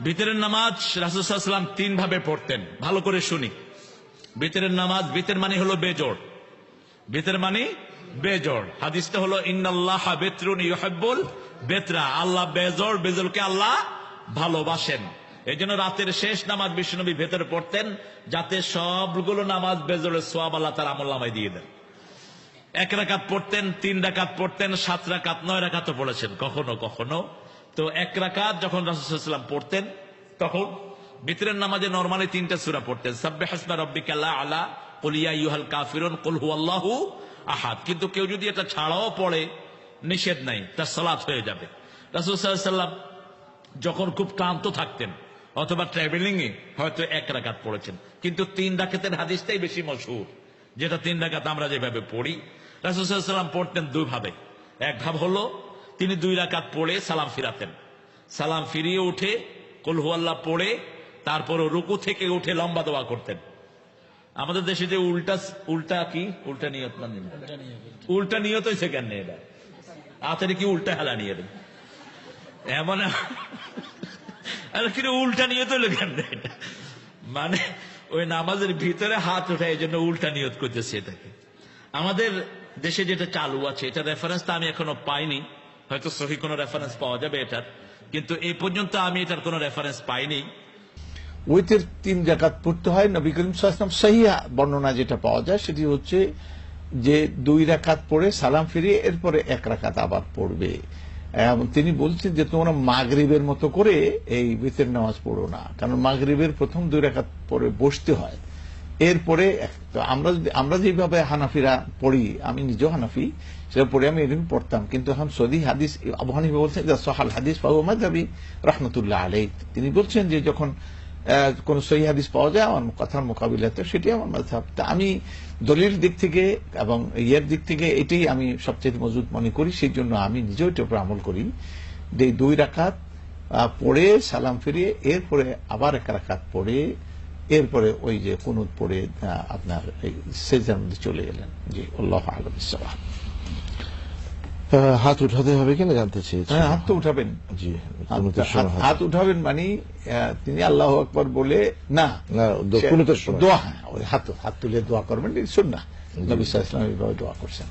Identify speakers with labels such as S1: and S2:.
S1: ভিতরের নামাজ রাসূল সাল্লাল্লাহু আলাইহি ওয়াসাল্লাম 3 ভাবে পড়তেন। ভালো করে শুনি। ভিতরের নামাজ, ভিতর মানে হলো বেজোড়, ভিতর মানে বেজোড়। হাদিসটা হলো ইন্নাল্লাহা বিতরুন ইউহিব্বুল বিতরা, আল্লাহ বেজোড়, বেজোড়কে আল্লাহ ভালোবাসেন। এই জন্য রাতের শেষ নামাজ বিশ্বনবী ভেতরে পড়তেন, যাতে সবগুলো নামাজ বেজোড়ের সওয়াব আল্লাহ তার আমলনামায় দিয়ে দেন। 1 রাকাত পড়তেন, 3 রাকাত পড়তেন, 7 রাকাত, 9 রাকাতও পড়েছেন কখনো কখনো। তো 1 রাকাত যখন রাসূল সাল্লাল্লাহু আলাইহি ওয়াসাল্লাম পড়তেন, তখন ভিতরের নামাজে নরমালি 3টা সূরা পড়তেন, সাব্বিহিসমা রাব্বিকাল আ'লা, কুল ইয়া আইয়ুহাল কাফিরুন, কুল হুয়াল্লাহু আহাদ। কিন্তু কেউ যদি এটা ছাড়াও পড়ে, নিষেধ নাই, তার সালাত হয়ে যাবে। রাসূল সাল্লাল্লাহু আলাইহি ওয়াসাল্লাম যখন খুব ক্লান্ত থাকতেন অথবা ট্রাভেলিং এ হয়তো 1 রাকাত পড়েছেন, কিন্তু 3 রাকাতের হাদিসটাই বেশি মশহুর, যেটা 3 রাকাত আমরা যেভাবে পড়ি। রাসূল সাল্লাল্লাহু আলাইহি ওয়াসাল্লাম পড়তেন 2 ভাবে। এক ভাব হলো তিনি 2 রাকাত পড়ে সালাম ফিরাতেন, সালাম ফিরিয়ে উঠে কুল হুয়াল্লাহ পড়ে তারপর রুকু থেকে উঠে লম্বা দোয়া করতেন। আমাদের দেশে যে উল্টা কি উল্টা নিয়ত, মানে উল্টা নিয়ত হয়েছে কেন? এটা আতের কি উল্টা হেলা নিয়ে দেন এমন কিন্তু উল্টা নিয়ত হইলো কেন? এটা মানে ওই নামাজের ভিতরে হাত ওঠা, এই জন্য উল্টা নিয়ত করতেছে এটাকে। আমাদের দেশে যেটা চালু আছে, এটা রেফারেন্স তো আমি এখনো পাইনি, হয়তো সহি কোনো রেফারেন্স পাওয়া যাবে এটার, কিন্তু এই পর্যন্ত আমি এটার কোনো রেফারেন্স পাইনি।
S2: ওইতের 3 রাকাত পড়তে হয়। নবী করিম সাল্লাল্লাহু আলাইহি ওয়াসাল্লাম সহিহ বর্ণনা যেটা পাওয়া যায় সেটি হচ্ছে যে 2 রাকাত পড়ে সালাম ফিরিয়ে এরপরে 1 রাকাত আবার পড়বে। তিনি বলছেন যে তোমরা মাগরিবের মতো করে এই ভিতরের নামাজ পড়ো না, কারণ মাগরিবের প্রথম 2 রাকাত পরে বসতে হয়, এরপরে আমরা যেভাবে হানাফিরা পড়ি, আমি নিজেও হানাফি, সেটা পড়ে আমি এরকম পড়তাম। কিন্তু এখন সহি হাদিস, আবু হানিফা বলছেন যে সহাল হাদিস ফাহুয়া মাযহাবি রাহমাতুল্লাহ আলাইহি। তিনি বলছেন যে যখন কোন সহি হাদিস পাওয়া যায় আমার কথার মোকাবিলাতে, সেটি আমার মাযহাব। তা আমি দলিল দিক থেকে এবং ইয়ের দিক থেকে এটাই আমি সবচেয়ে মজবুত মনে করি, সেই জন্য আমি নিজেও এটার উপর আমল করি। যে 2 রাকাত পড়ে সালাম ফিরিয়ে এরপরে আবার 1 রাকাত পড়ে এরপরে ওই যে কুনুত পড়ে আপনার সেজদার মধ্যে চলে গেলেন। জি, আল্লাহু আ'লাম বিস-সাওয়াব।
S3: হাত উঠাতে হবে কিনা জানতে চেয়েছি।
S2: হ্যাঁ, হাত তো উঠাবেন।
S3: জি,
S2: হাত উঠাবেন মানে তিনি আল্লাহু আকবার বলে না,
S3: কুনুতের সময়
S2: দোয়া, ওই হাত তুলে দোয়া করবেন, সুন্নাহ। নবী সাল্লাল্লাহু আলাইহি ওয়াসাল্লাম এইভাবে দোয়া করছেন।